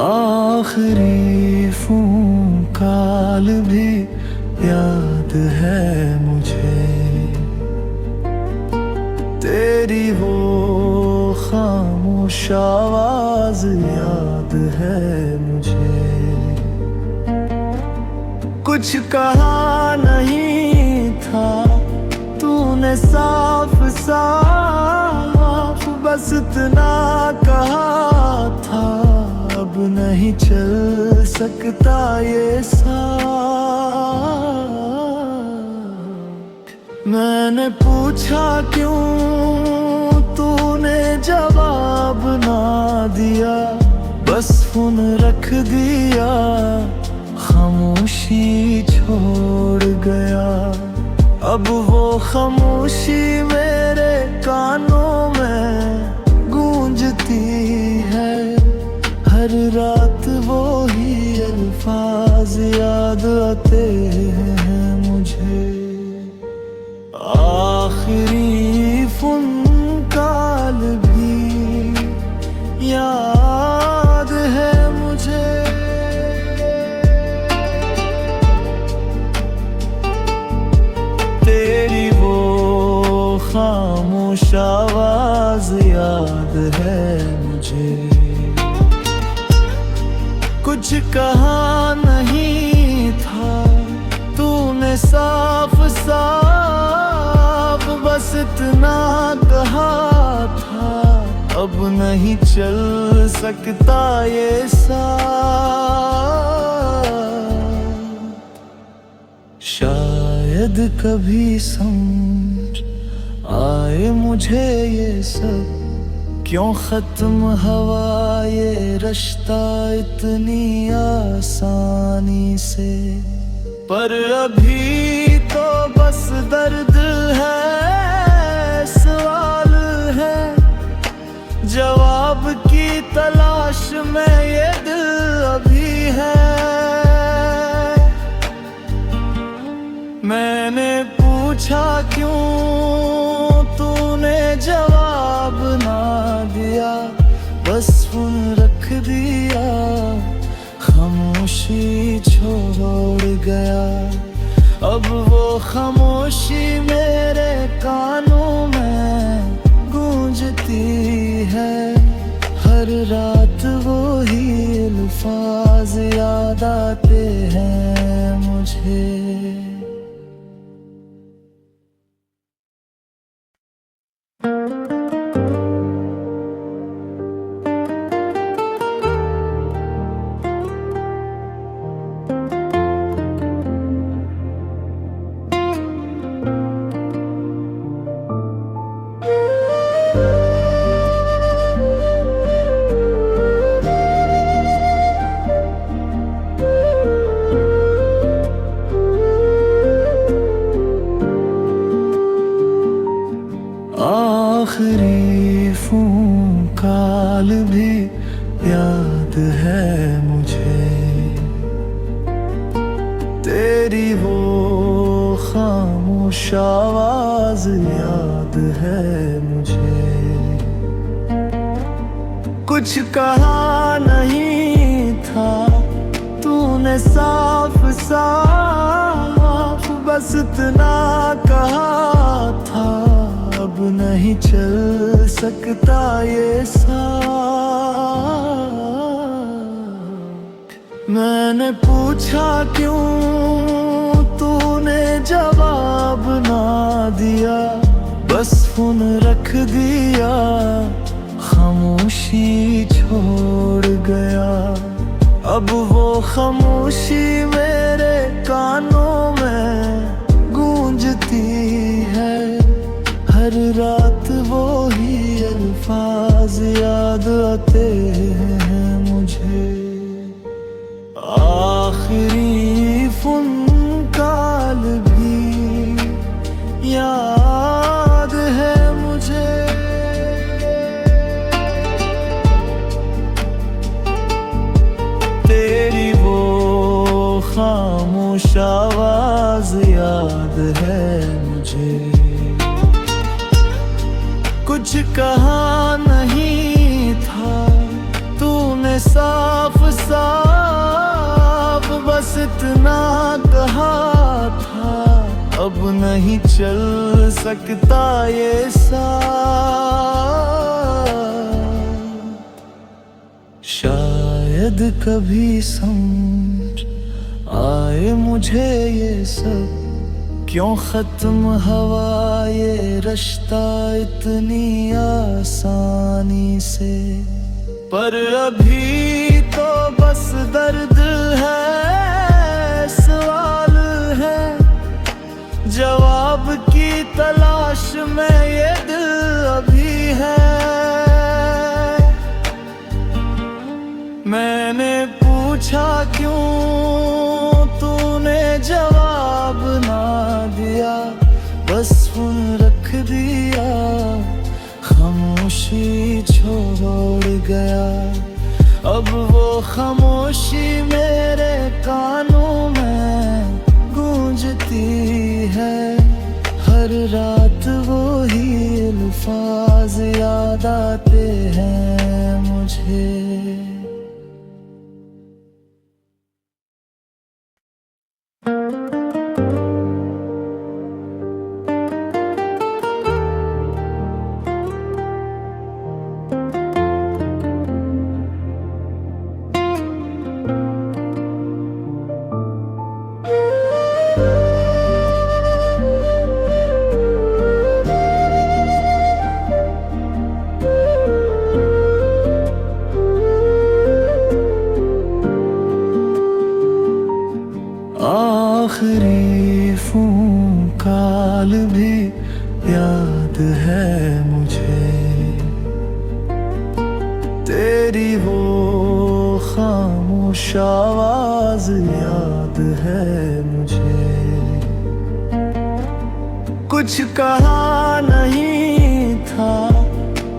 आखिरी फूंकाल भी याद है मुझे, तेरी वो खामोश आवाज याद है मुझे। कुछ कहा नहीं था तूने साफ साफ, बस इतना कहा था अब नहीं चल सकता ये साथ। मैंने पूछा क्यों, तूने जवाब ना दिया, बस फोन रख दिया, खामोशी छोड़ गया। अब वो खामोशी मेरे कानों में गूंजती है, हर रात वो ही अल्फाज याद आते हैं मुझे। आखिरी फुनकाल भी याद है मुझे। तेरी वो खामोश आवाज याद है मुझे। कुछ कहा नहीं था तूने साफ साफ, बस इतना कहा था अब नहीं चल सकता ये साथ। शायद कभी समझ आए मुझे ये सब, क्यों खत्म हवा ये रिश्ता इतनी आसानी से। पर अभी तो बस दर्द है, सवाल है, जवाब की तलाश में ये दिल अभी है। मैंने पूछा क्यों, तूने जवाब ना दिया, बस फोन रख दिया, खामोशी छोड़ गया। अब वो खामोशी मेरे कानों में गूंजती है, हर रात वो ही अल्फाज याद आते हैं मुझे। आखिरी फूंकाल भी याद है मुझे, तेरी वो खामोश आवाज याद है मुझे। कुछ कहा नहीं था तूने साफ साफ, बस इतना कहा था अब नहीं चल सकता ये साथ। मैंने पूछा क्यों, तूने जवाब ना दिया, बस फोन रख दिया, खामोशी छोड़ गया। अब वो खामोशी मेरे कानों में गूंजती है, हर रात वो ही अल्फाज याद आते हैं मुझे। आखिरी फुनकाल भी याद है मुझे। तेरी वो खामोश आवाज याद है मुझे। कुछ कहा नहीं था तूने साफ इतना कहा था, अब नहीं चल सकता ये साथ। शायद कभी समझ आए मुझे ये सब, क्यों खत्म हुआ ये रिश्ता इतनी आसानी से। पर अभी तो बस दर्द है, सवाल है, जवाब की तलाश में ये दिल अभी है। मैंने पूछा क्यों, तूने जवाब ना दिया, बस फोन रख दिया, खामोशी छोड़ गया। अब वो खामोशी मेरे कानों में गूंजती है, हर रात वो ही अल्फाज याद आते हैं मुझे। आखिरी फूंकाल भी याद है मुझे, तेरी वो खामोश आवाज याद है मुझे। कुछ कहा नहीं था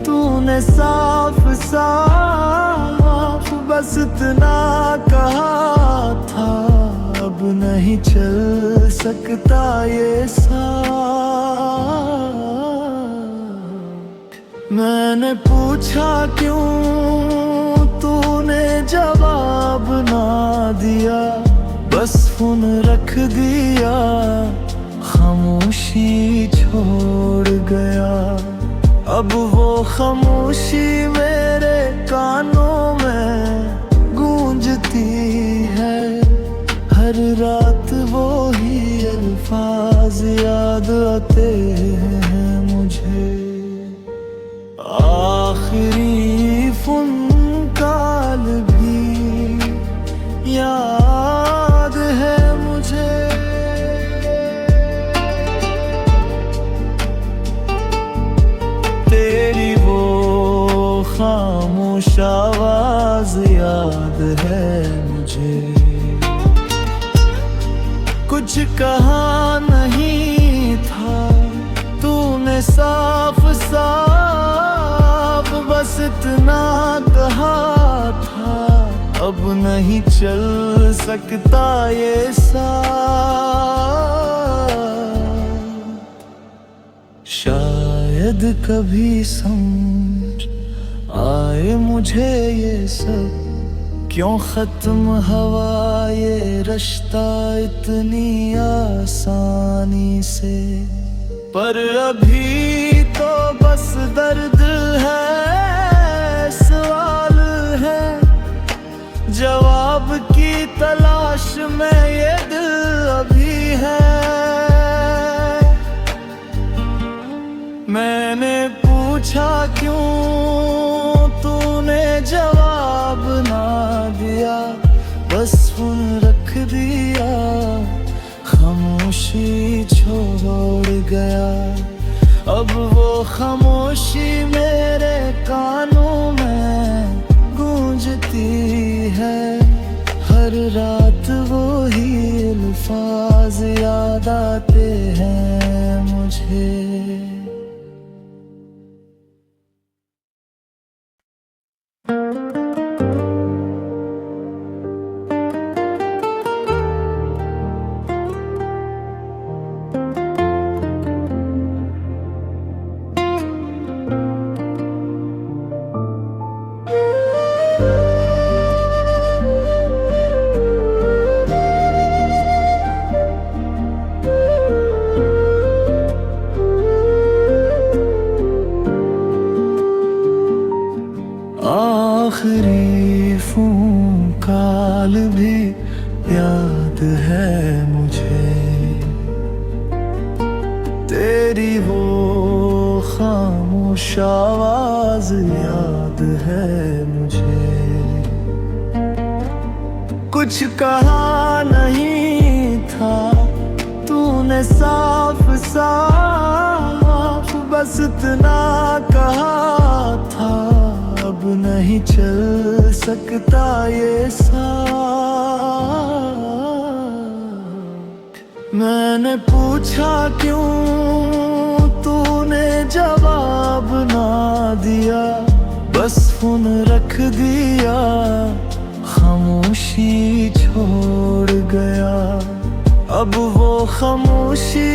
तूने साफ साफ, बस इतना कहा था, अब नहीं चल सकता ये साथ। मैंने पूछा क्यों, तूने जवाब ना दिया, बस फोन रख दिया, खामोशी छोड़ गया। अब वो खामोशी मेरे कानों में गूंजती है, हर रात वो ही अल्फाज याद आते हैं मुझे। आखिरी फुनकाल भी याद है मुझे। तेरी वो खामोश आवाज याद है मुझे। कुछ कहा नहीं था तूने साफ साफ, बस इतना कहा था, अब नहीं चल सकता ये साथ। शायद कभी समझ आए मुझे ये सब, क्यों खत्म हुआ ये रिश्ता इतनी आसानी से। पर अभी तो बस दर्द है, सवाल है, जवाब की तलाश में ये दिल अभी है। मैंने पूछा क्यों, तूने जवाब ना दिया, बस फोन रख दिया, खामोशी छोड़ गया। अब वो खामोशी मेरे कानों में गूंजती है, हर रात वो ही अल्फाज याद आते हैं मुझे। हाल भी याद है मुझे। तेरी वो खामोश आवाज याद है मुझे। कुछ कहा नहीं था तूने साफ साफ, बस इतना कहा था अब नहीं चल सकता ये साथ। मैंने पूछा क्यों, तूने जवाब ना दिया, बस फोन रख दिया, खामोशी छोड़ गया। अब वो खामोशी